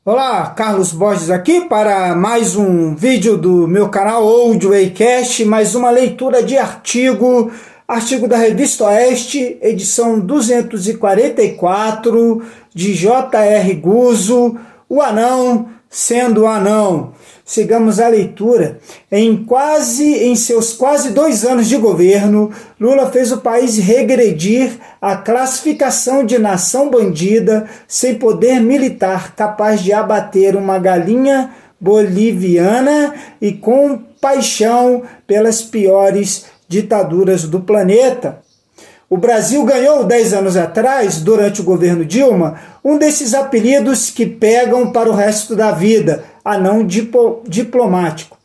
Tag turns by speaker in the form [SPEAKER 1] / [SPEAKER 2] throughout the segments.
[SPEAKER 1] Olá, Carlos Borges aqui para mais um vídeo do meu canal Old Waycast, mais uma leitura de artigo da Revista Oeste, edição 244, de J.R. Guzzo, O Anão Sendo Anão. Sigamos a leitura. Em seus quase 2 anos de governo, Lula fez o país regredir à classificação de nação bandida, sem poder militar capaz de abater uma galinha boliviana e com paixão pelas piores ditaduras do planeta. O Brasil ganhou 10 anos atrás, durante o governo Dilma, um desses apelidos que pegam para o resto da vida, anão diplomático.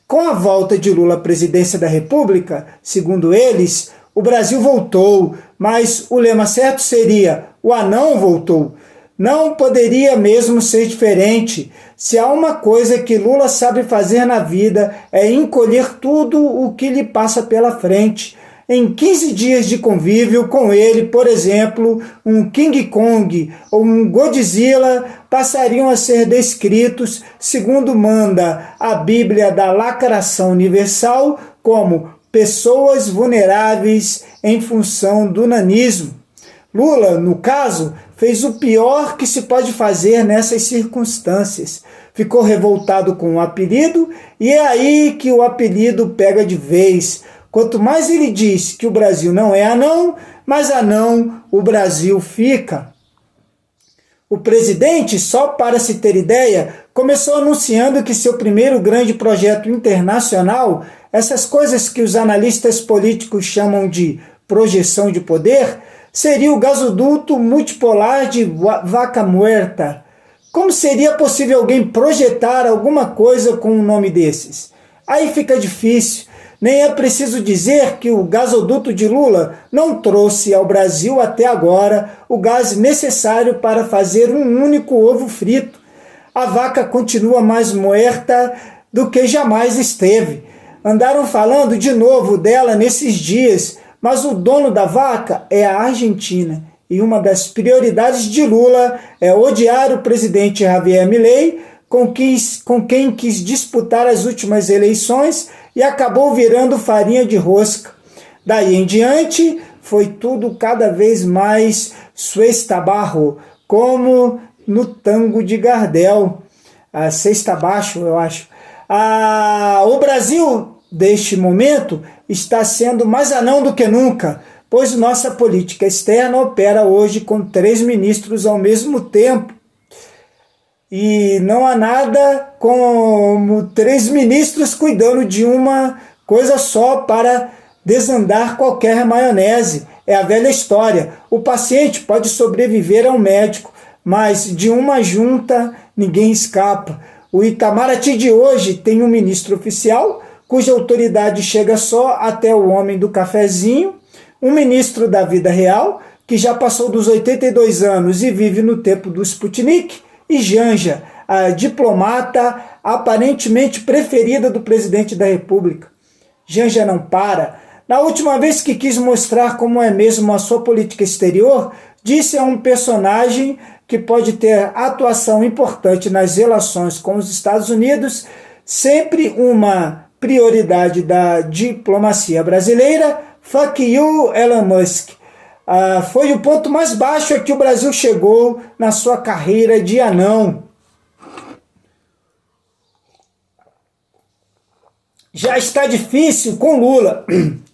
[SPEAKER 1] Com a volta de Lula à presidência da República, segundo eles, o Brasil voltou, mas o lema certo seria: o anão voltou. Não poderia mesmo ser diferente. Se há uma coisa que Lula sabe fazer na vida é encolher tudo o que lhe passa pela frente. Em 15 dias de convívio com ele, por exemplo, um King Kong ou um Godzilla passariam a ser descritos, segundo manda a Bíblia da Lacração Universal, como pessoas vulneráveis em função do nanismo. Lula, no caso, fez o pior que se pode fazer nessas circunstâncias. Ficou revoltado com o apelido e é aí que o apelido pega de vez. Quanto mais ele diz que o Brasil não é anão, mais anão o Brasil fica. O presidente, só para se ter ideia, começou anunciando que seu primeiro grande projeto internacional, essas coisas que os analistas políticos chamam de projeção de poder, seria o gasoduto multipolar de Vaca Muerta. Como seria possível alguém projetar alguma coisa com um nome desses? Aí fica difícil. Nem é preciso dizer que o gasoduto de Lula não trouxe ao Brasil até agora o gás necessário para fazer um único ovo frito. A vaca continua mais muerta do que jamais esteve. Andaram falando de novo dela nesses dias, mas o dono da vaca é a Argentina. E uma das prioridades de Lula é odiar o presidente Javier Milei, com quem quis disputar as últimas eleições e acabou virando farinha de rosca. Daí em diante, foi tudo cada vez mais suesta abajo, como no tango de Gardel, a sexta abaixo, eu acho. O Brasil, deste momento, está sendo mais anão do que nunca, pois nossa política externa opera hoje com 3 ministros ao mesmo tempo. E não há nada como 3 ministros cuidando de uma coisa só para desandar qualquer maionese. É a velha história. O paciente pode sobreviver ao médico, mas de uma junta ninguém escapa. O Itamaraty de hoje tem um ministro oficial, cuja autoridade chega só até o homem do cafezinho, um ministro da vida real, que já passou dos 82 anos e vive no tempo do Sputnik, e Janja, a diplomata aparentemente preferida do presidente da República. Janja não para. Na última vez que quis mostrar como é mesmo a sua política exterior, disse a um personagem que pode ter atuação importante nas relações com os Estados Unidos, sempre uma prioridade da diplomacia brasileira: fuck you, Elon Musk. Foi o ponto mais baixo a que o Brasil chegou na sua carreira de anão. Já está difícil com Lula,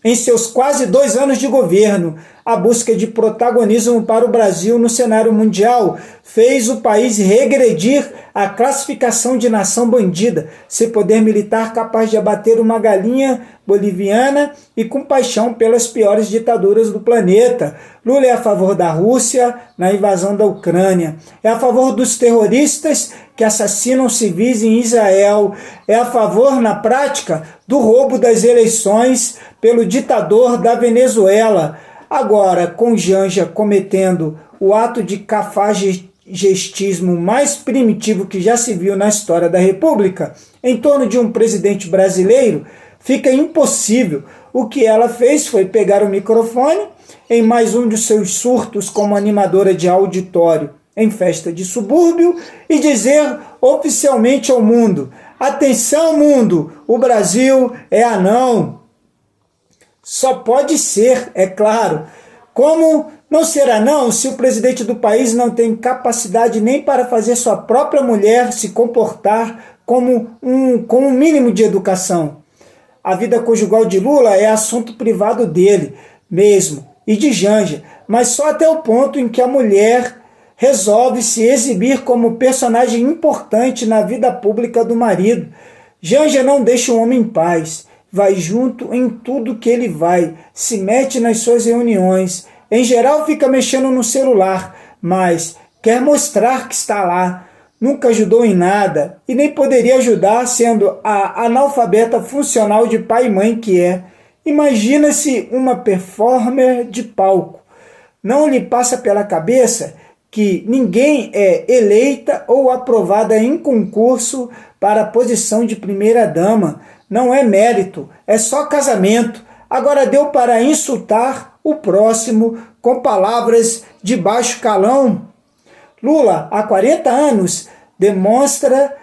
[SPEAKER 1] em seus quase 2 anos de governo. A busca de protagonismo para o Brasil no cenário mundial fez o país regredir à classificação de nação bandida, sem poder militar capaz de abater uma galinha boliviana e com paixão pelas piores ditaduras do planeta. Lula é a favor da Rússia na invasão da Ucrânia, é a favor dos terroristas que assassinam civis em Israel, é a favor, na prática, do roubo das eleições pelo ditador da Venezuela. Agora, com Janja cometendo o ato de cafajestismo mais primitivo que já se viu na história da República, em torno de um presidente brasileiro, fica impossível. O que ela fez foi pegar o microfone, em mais um de seus surtos como animadora de auditório, em festa de subúrbio e dizer oficialmente ao mundo: atenção, mundo, o Brasil é anão. Só pode ser, é claro. Como não será não se o presidente do país não tem capacidade nem para fazer sua própria mulher se comportar com um mínimo de educação? A vida conjugal de Lula é assunto privado dele mesmo e de Janja, mas só até o ponto em que a mulher resolve se exibir como personagem importante na vida pública do marido. Janja não deixa o homem em paz, vai junto em tudo que ele vai, se mete nas suas reuniões, em geral fica mexendo no celular, mas quer mostrar que está lá. Nunca ajudou em nada e nem poderia ajudar sendo a analfabeta funcional de pai e mãe que é. Imagina-se uma performer de palco. Não lhe passa pela cabeça que ninguém é eleita ou aprovada em concurso para a posição de primeira-dama. Não é mérito, é só casamento. Agora deu para insultar o próximo com palavras de baixo calão. Lula, há 40 anos, demonstra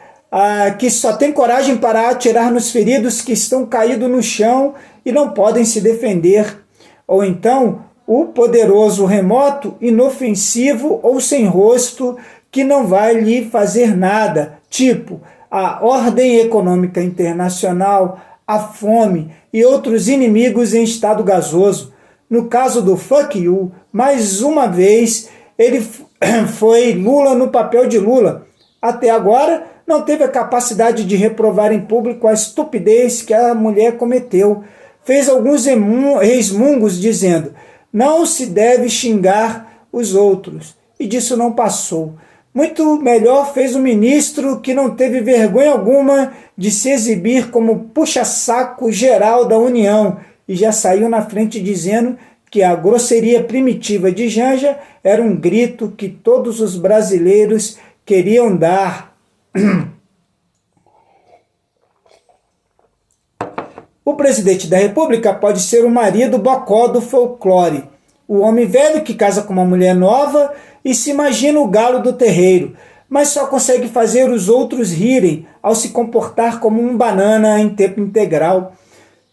[SPEAKER 1] que só tem coragem para atirar nos feridos que estão caídos no chão e não podem se defender. Ou então, o poderoso remoto, inofensivo ou sem rosto, que não vai lhe fazer nada, tipo a ordem econômica internacional, a fome e outros inimigos em estado gasoso. No caso do fuck you, mais uma vez, ele foi Lula no papel de Lula. Até agora, não teve a capacidade de reprovar em público a estupidez que a mulher cometeu. Fez alguns resmungos dizendo: não se deve xingar os outros. E disso não passou. Muito melhor fez o ministro que não teve vergonha alguma de se exibir como puxa-saco geral da União e já saiu na frente dizendo que a grosseria primitiva de Janja era um grito que todos os brasileiros queriam dar. O presidente da República pode ser o marido bocó do folclore, o homem velho que casa com uma mulher nova e se imagina o galo do terreiro, mas só consegue fazer os outros rirem ao se comportar como um banana em tempo integral.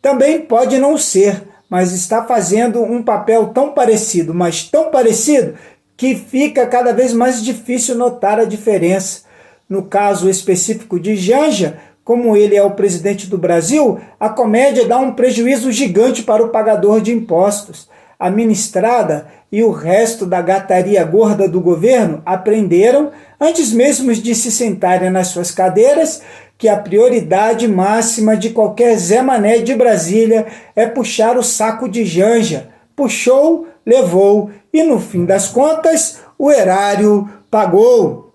[SPEAKER 1] Também pode não ser, mas está fazendo um papel tão parecido, mas tão parecido, que fica cada vez mais difícil notar a diferença. No caso específico de Janja, como ele é o presidente do Brasil, a comédia dá um prejuízo gigante para o pagador de impostos. A ministrada e o resto da gataria gorda do governo aprenderam, antes mesmo de se sentarem nas suas cadeiras, que a prioridade máxima de qualquer Zé Mané de Brasília é puxar o saco de Janja. Puxou, levou e, no fim das contas, o erário pagou.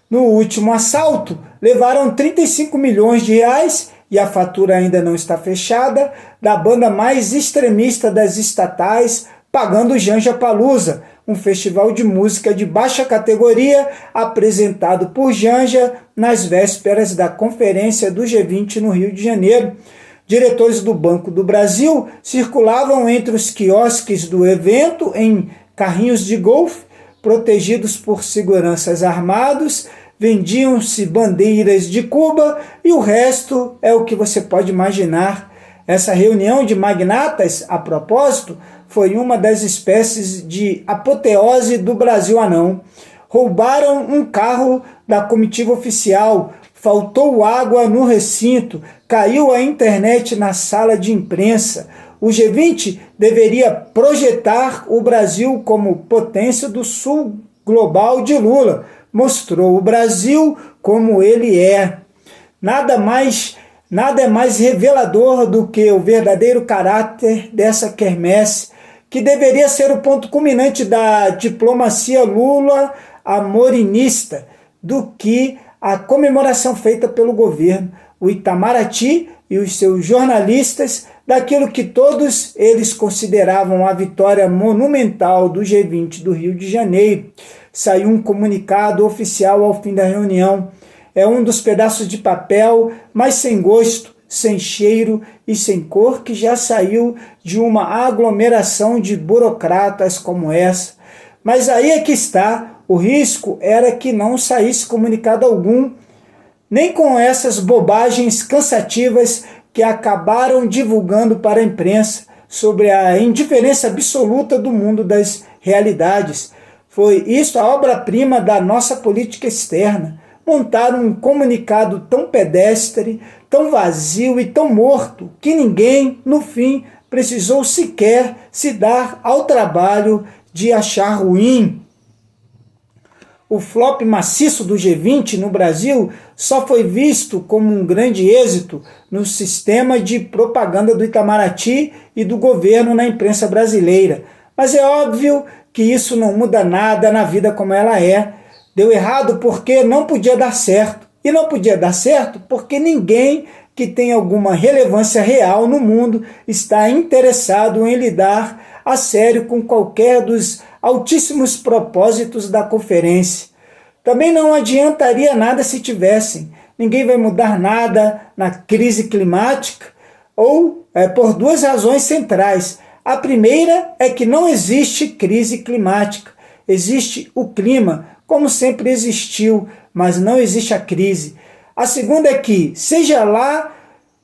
[SPEAKER 1] No último assalto, levaram 35 milhões de reais e a fatura ainda não está fechada, da banda mais extremista das estatais, pagando Janja Palusa, um festival de música de baixa categoria apresentado por Janja nas vésperas da conferência do G20 no Rio de Janeiro. Diretores do Banco do Brasil circulavam entre os quiosques do evento em carrinhos de golfe, protegidos por seguranças armados, vendiam-se bandeiras de Cuba e o resto é o que você pode imaginar. Essa reunião de magnatas, a propósito, foi uma das espécies de apoteose do Brasil anão. Roubaram um carro da comitiva oficial, faltou água no recinto, caiu a internet na sala de imprensa. O G20 deveria projetar o Brasil como potência do sul global de Lula. Mostrou o Brasil como ele é. Nada é mais revelador do que o verdadeiro caráter dessa quermesse, que deveria ser o ponto culminante da diplomacia Lula-amorinista, do que a comemoração feita pelo governo, o Itamaraty e os seus jornalistas, daquilo que todos eles consideravam a vitória monumental do G20 do Rio de Janeiro. Saiu um comunicado oficial ao fim da reunião. É um dos pedaços de papel mais sem gosto, sem cheiro e sem cor que já saiu de uma aglomeração de burocratas como essa. Mas aí é que está, O risco era que não saísse comunicado algum, nem com essas bobagens cansativas que acabaram divulgando para a imprensa sobre a indiferença absoluta do mundo das realidades. Foi isso a obra-prima da nossa política externa. Montar um comunicado tão pedestre, tão vazio e tão morto, que ninguém, no fim, precisou sequer se dar ao trabalho de achar ruim. O flop maciço do G20 no Brasil só foi visto como um grande êxito no sistema de propaganda do Itamaraty e do governo na imprensa brasileira. Mas é óbvio que isso não muda nada na vida como ela é. Deu errado porque não podia dar certo. E não podia dar certo porque ninguém que tem alguma relevância real no mundo está interessado em lidar a sério com qualquer dos altíssimos propósitos da conferência. Também não adiantaria nada se tivessem. Ninguém vai mudar nada na crise climática por duas razões centrais. A primeira é que não existe crise climática. Existe o clima, como sempre existiu, mas não existe a crise. A segunda é que, seja lá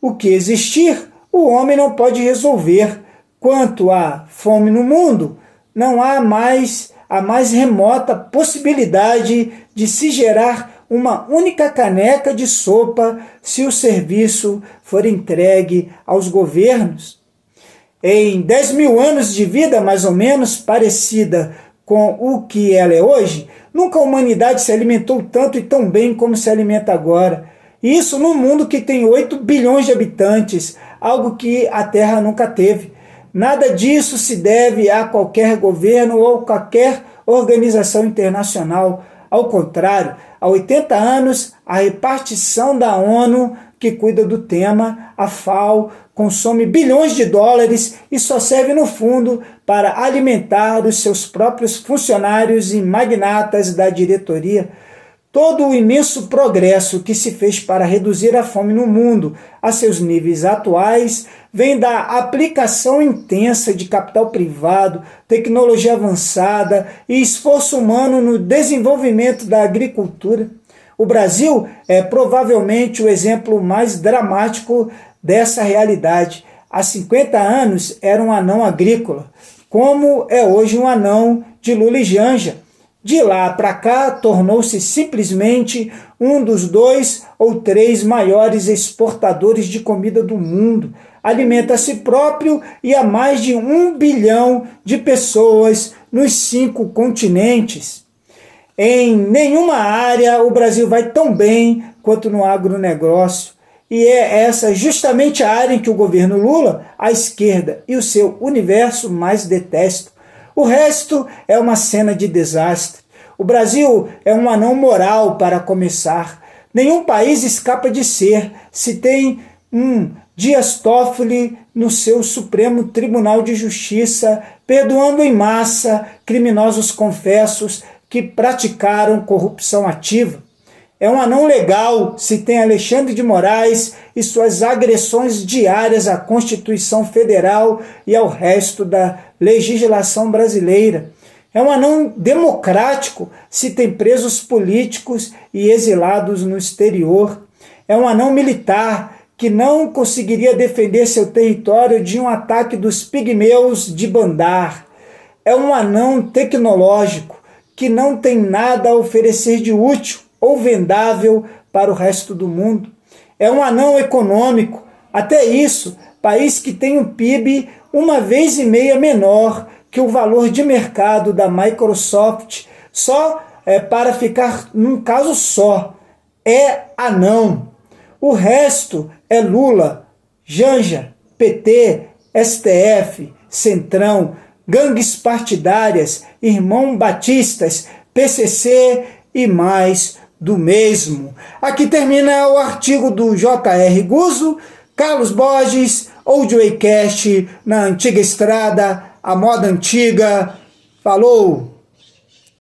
[SPEAKER 1] o que existir, o homem não pode resolver. Quanto à fome no mundo, não há mais a mais remota possibilidade de se gerar uma única caneca de sopa se o serviço for entregue aos governos. Em 10 mil anos de vida, mais ou menos, parecida com o que ela é hoje, nunca a humanidade se alimentou tanto e tão bem como se alimenta agora. Isso num mundo que tem 8 bilhões de habitantes, algo que a Terra nunca teve. Nada disso se deve a qualquer governo ou qualquer organização internacional. Ao contrário, há 80 anos, a repartição da ONU, que cuida do tema, a FAO, consome bilhões de dólares e só serve no fundo para alimentar os seus próprios funcionários e magnatas da diretoria. Todo o imenso progresso que se fez para reduzir a fome no mundo a seus níveis atuais vem da aplicação intensa de capital privado, tecnologia avançada e esforço humano no desenvolvimento da agricultura. O Brasil é provavelmente o exemplo mais dramático dessa realidade. Há 50 anos era um anão agrícola, como é hoje um anão de Lula e Janja. De lá para cá, tornou-se simplesmente um dos 2 ou 3 maiores exportadores de comida do mundo. Alimenta a si próprio e a mais de 1 bilhão de pessoas nos 5 continentes. Em nenhuma área o Brasil vai tão bem quanto no agronegócio. E é essa justamente a área em que o governo Lula, a esquerda e o seu universo mais detestam. O resto é uma cena de desastre. O Brasil é um anão moral para começar. Nenhum país escapa de ser, se tem um Dias Toffoli no seu Supremo Tribunal de Justiça, perdoando em massa criminosos confessos que praticaram corrupção ativa. É um anão legal se tem Alexandre de Moraes e suas agressões diárias à Constituição Federal e ao resto da legislação brasileira. É um anão democrático se tem presos políticos e exilados no exterior. É um anão militar que não conseguiria defender seu território de um ataque dos pigmeus de Bandar. É um anão tecnológico que não tem nada a oferecer de útil ou vendável para o resto do mundo. É um anão econômico, até isso, país que tem um PIB 1,5 vezes menor que o valor de mercado da Microsoft, só para ficar num caso só, é anão. O resto é Lula, Janja, PT, STF, Centrão, gangues partidárias, irmão batistas, PCC e mais do mesmo. Aqui termina o artigo do J.R. Guzzo, Carlos Borges, Old Way Cast, na antiga estrada, a moda antiga. Falou!